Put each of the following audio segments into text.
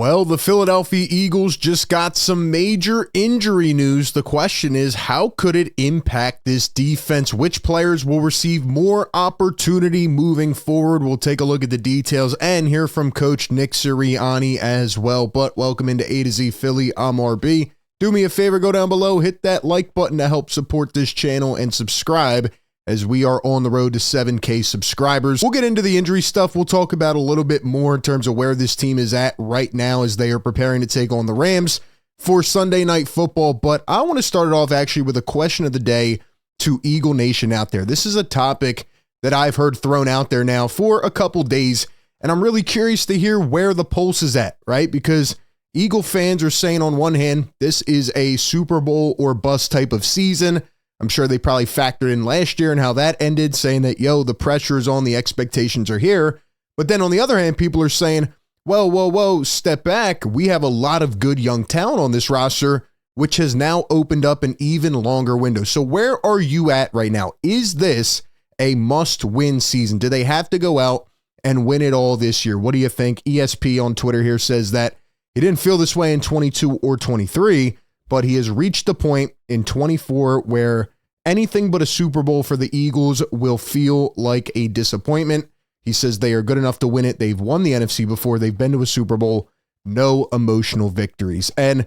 Well, the Philadelphia Eagles just got some major injury news. The question is, how could it impact this defense? Which players will receive more opportunity moving forward? We'll take a look at the details and hear from Coach Nick Sirianni as well. But welcome into A to Z Philly. I'm RB. Do me a favor, go down below, hit that like button to help support this channel, and subscribe as we are on the road to 7K subscribers. We'll get into the injury stuff. We'll talk about a little bit more in terms of where this team is at right now as they are preparing to take on the Rams for Sunday Night Football. But I want to start it off actually with a question of the day to Eagle Nation out there. This is a topic that I've heard thrown out there now for a couple days, and I'm really curious to hear where the pulse is at, right? Because Eagle fans are saying on one hand, this is a Super Bowl or bust type of season. I'm sure they probably factored in last year and how that ended, saying that, the pressure is on, the expectations are here. But then on the other hand, people are saying, whoa, step back. We have a lot of good young talent on this roster, which has now opened up an even longer window. So where are you at right now? Is this a must-win season? Do they have to go out and win it all this year? What do you think? ESP on Twitter here says that he didn't feel this way in 22 or 23, but he has reached the point in 24 where anything but a Super Bowl for the Eagles will feel like a disappointment. He says they are good enough to win it. They've won the NFC before. They've been to a Super Bowl. No emotional victories. And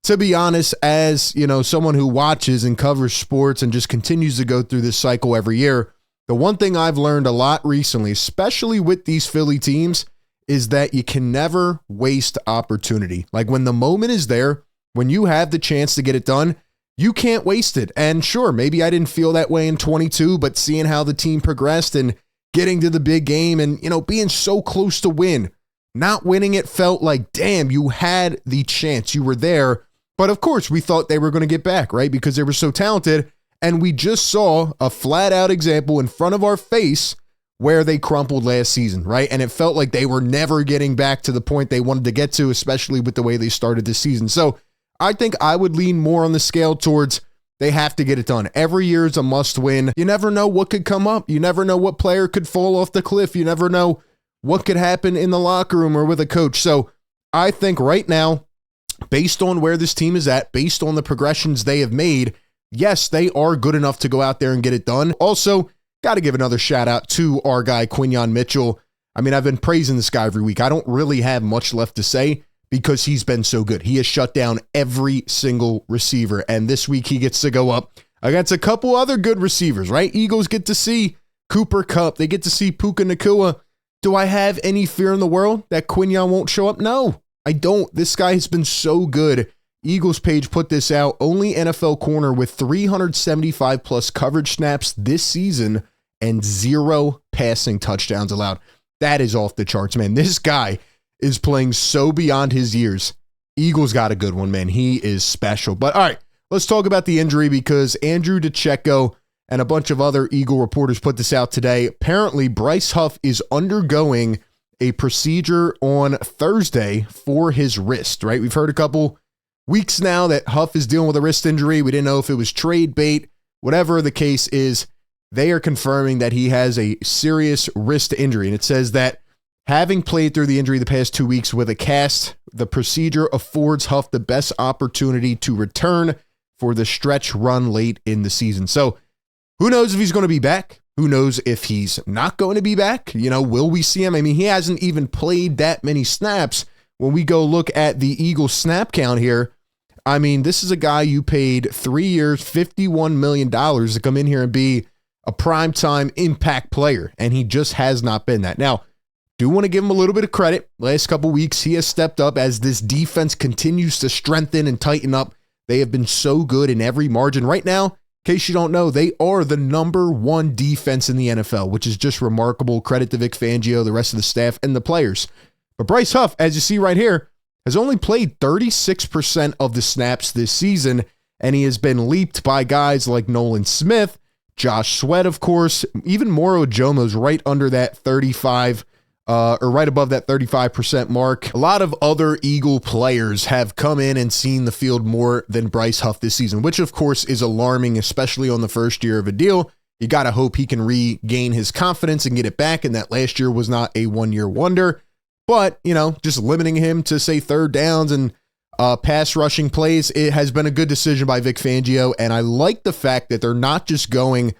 to be honest, as someone who watches and covers sports and just continues to go through this cycle every year, the one thing I've learned a lot recently, especially with these Philly teams, is that you can never waste opportunity. Like when the moment is there, when you have the chance to get it done, you can't waste it. And sure, maybe I didn't feel that way in 22, but seeing how the team progressed and getting to the big game and, being so close to win, not winning it felt like, damn, you had the chance. You were there. But of course, we thought they were going to get back, right? Because they were so talented. And we just saw a flat out example in front of our face where they crumpled last season, right? And it felt like they were never getting back to the point they wanted to get to, especially with the way they started this season. So I think I would lean more on the scale towards they have to get it done. Every year is a must win. You never know what could come up. You never know what player could fall off the cliff. You never know what could happen in the locker room or with a coach. So I think right now, based on where this team is at, based on the progressions they have made, yes, they are good enough to go out there and get it done. Also, got to give another shout out to our guy, Quinyon Mitchell. I mean, I've been praising this guy every week. I don't really have much left to say because he's been so good. He has shut down every single receiver. And this week he gets to go up against a couple other good receivers, right? Eagles get to see Cooper Kupp. They get to see Puka Nacua. Do I have any fear in the world that Quinyon won't show up? No, I don't. This guy has been so good. Eagles page put this out. Only NFL corner with 375 plus coverage snaps this season and 0 passing touchdowns allowed. That is off the charts, man. This guy is playing so beyond his years. Eagles got a good one, man. He is special. But all right, let's talk about the injury because Andrew DeCecco and a bunch of other Eagle reporters put this out today. Apparently, Bryce Huff is undergoing a procedure on Thursday for his wrist, right? We've heard a couple weeks now that Huff is dealing with a wrist injury. We didn't know if it was trade bait. Whatever the case is, they are confirming that he has a serious wrist injury. And it says that having played through the injury the past 2 weeks with a cast, the procedure affords Huff the best opportunity to return for the stretch run late in the season. So who knows if he's going to be back? Who knows if he's not going to be back? Will we see him? I mean, he hasn't even played that many snaps. When we go look at the Eagles snap count here, I mean, this is a guy you paid 3 years, $51 million to come in here and be a primetime impact player, and he just has not been that. Now, do want to give him a little bit of credit. Last couple weeks, he has stepped up as this defense continues to strengthen and tighten up. They have been so good in every margin. Right now, in case you don't know, they are the #1 defense in the NFL, which is just remarkable. Credit to Vic Fangio, the rest of the staff, and the players. But Bryce Huff, as you see right here, has only played 36% of the snaps this season, and he has been leaped by guys like Nolan Smith, Josh Sweat, of course, even Moro Jomo's right under that 35 or right above that 35% mark. A lot of other Eagle players have come in and seen the field more than Bryce Huff this season, which of course is alarming, especially on the first year of a deal. You got to hope he can regain his confidence and get it back, and that last year was not a one-year wonder. But, just limiting him to, say, third downs and pass rushing plays, it has been a good decision by Vic Fangio. And I like the fact that they're not just going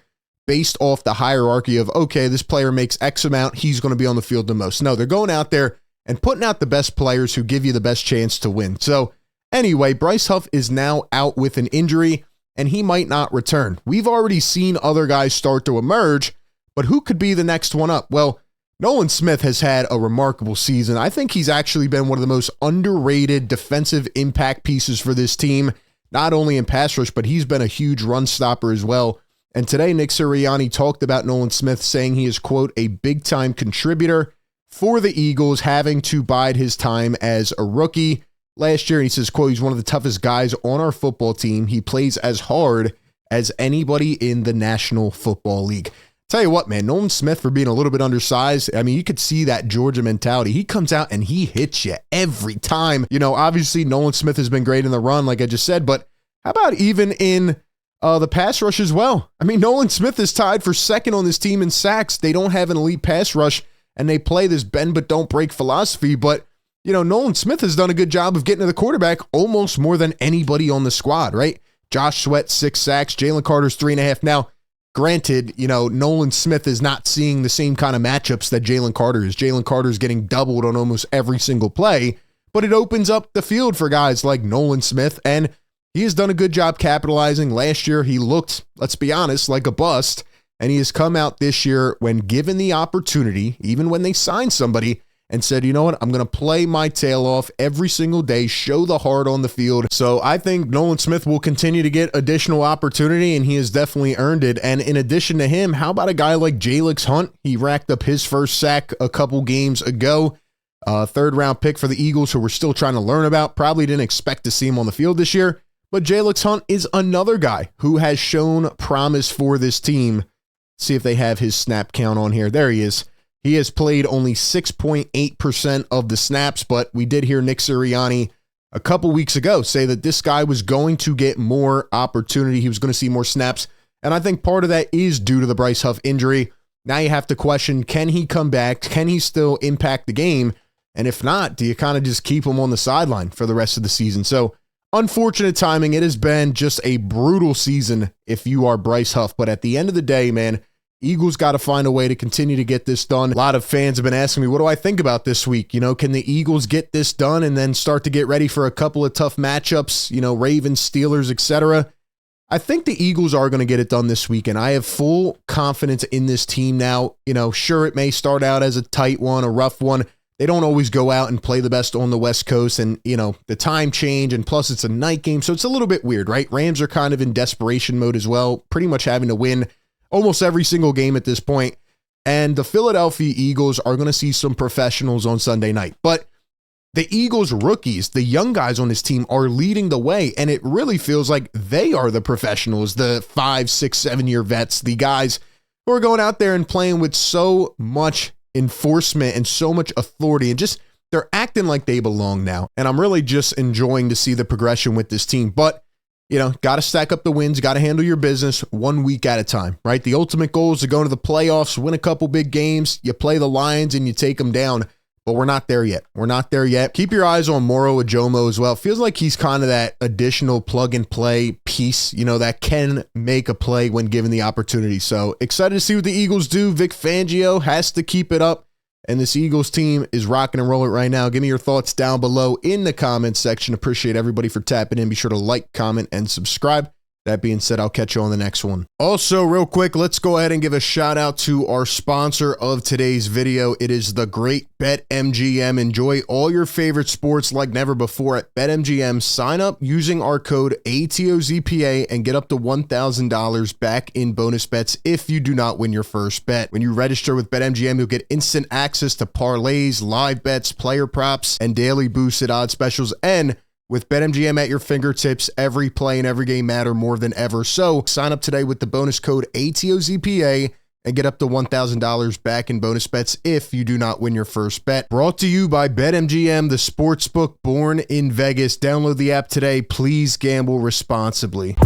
based off the hierarchy of, okay, this player makes X amount, he's going to be on the field the most. No, they're going out there and putting out the best players who give you the best chance to win. So anyway, Bryce Huff is now out with an injury, and he might not return. We've already seen other guys start to emerge, but who could be the next one up? Well, Nolan Smith has had a remarkable season. I think he's actually been one of the most underrated defensive impact pieces for this team, not only in pass rush, but he's been a huge run stopper as well. And today, Nick Sirianni talked about Nolan Smith, saying he is, quote, a big-time contributor for the Eagles, having to bide his time as a rookie. Last year, he says, quote, he's one of the toughest guys on our football team. He plays as hard as anybody in the National Football League. Tell you what, man, Nolan Smith, for being a little bit undersized, I mean, you could see that Georgia mentality. He comes out and he hits you every time. Obviously, Nolan Smith has been great in the run, like I just said, but how about even in the pass rush as well? I mean, Nolan Smith is tied for second on this team in sacks. They don't have an elite pass rush, and they play this bend but don't break philosophy, but Nolan Smith has done a good job of getting to the quarterback almost more than anybody on the squad, right? Josh Sweat, 6 sacks. Jalen Carter's 3.5. Now, granted, Nolan Smith is not seeing the same kind of matchups that Jalen Carter is. Jalen Carter's getting doubled on almost every single play, but it opens up the field for guys like Nolan Smith, and he has done a good job capitalizing. Last year, he looked, let's be honest, like a bust, and he has come out this year when given the opportunity, even when they signed somebody, and said, you know what, I'm going to play my tail off every single day, show the heart on the field. So I think Nolan Smith will continue to get additional opportunity, and he has definitely earned it. And in addition to him, how about a guy like Jalen Hunt? He racked up his first sack a couple games ago. Third-round pick for the Eagles, who we're still trying to learn about. Probably didn't expect to see him on the field this year. But Jalen Hunt is another guy who has shown promise for this team. See if they have his snap count on here. There he is. He has played only 6.8% of the snaps, but we did hear Nick Sirianni a couple weeks ago say that this guy was going to get more opportunity. He was going to see more snaps, and I think part of that is due to the Bryce Huff injury. Now you have to question, can he come back? Can he still impact the game? And if not, do you kind of just keep him on the sideline for the rest of the season? So unfortunate timing. It has been just a brutal season if you are Bryce Huff, but at the end of the day, man, Eagles got to find a way to continue to get this done. A lot of fans have been asking me, what do I think about this week? Can the Eagles get this done and then start to get ready for a couple of tough matchups, Ravens, Steelers, etc.? I think the Eagles are going to get it done this week, and I have full confidence in this team now. Sure, it may start out as a tight one, a rough one. They don't always go out and play the best on the West Coast, and, the time change, and plus it's a night game, so it's a little bit weird, right? Rams are kind of in desperation mode as well, pretty much having to win almost every single game at this point. And the Philadelphia Eagles are going to see some professionals on Sunday night. But the Eagles rookies, the young guys on this team, are leading the way. And it really feels like they are the professionals, the 5, 6, 7-year vets, the guys who are going out there and playing with so much enforcement and so much authority. And just, they're acting like they belong now. And I'm really just enjoying to see the progression with this team. But got to stack up the wins, got to handle your business 1 week at a time, right? The ultimate goal is to go into the playoffs, win a couple big games, you play the Lions and you take them down, but we're not there yet. We're not there yet. Keep your eyes on Moro Ajomo as well. It feels like he's kind of that additional plug and play piece, that can make a play when given the opportunity. So excited to see what the Eagles do. Vic Fangio has to keep it up. And this Eagles team is rocking and rolling right now. Give me your thoughts down below in the comments section. Appreciate everybody for tapping in. Be sure to like, comment, and subscribe. That being said, I'll catch you on the next one. Also, real quick, let's go ahead and give a shout out to our sponsor of today's video. It is the great BetMGM. Enjoy all your favorite sports like never before at BetMGM. Sign up using our code ATOZPA and get up to $1,000 back in bonus bets if you do not win your first bet. When you register with BetMGM, you'll get instant access to parlays, live bets, player props, and daily boosted odds specials. And with BetMGM at your fingertips, every play and every game matter more than ever. So sign up today with the bonus code ATOZPA and get up to $1,000 back in bonus bets if you do not win your first bet. Brought to you by BetMGM, the sportsbook born in Vegas. Download the app today. Please gamble responsibly.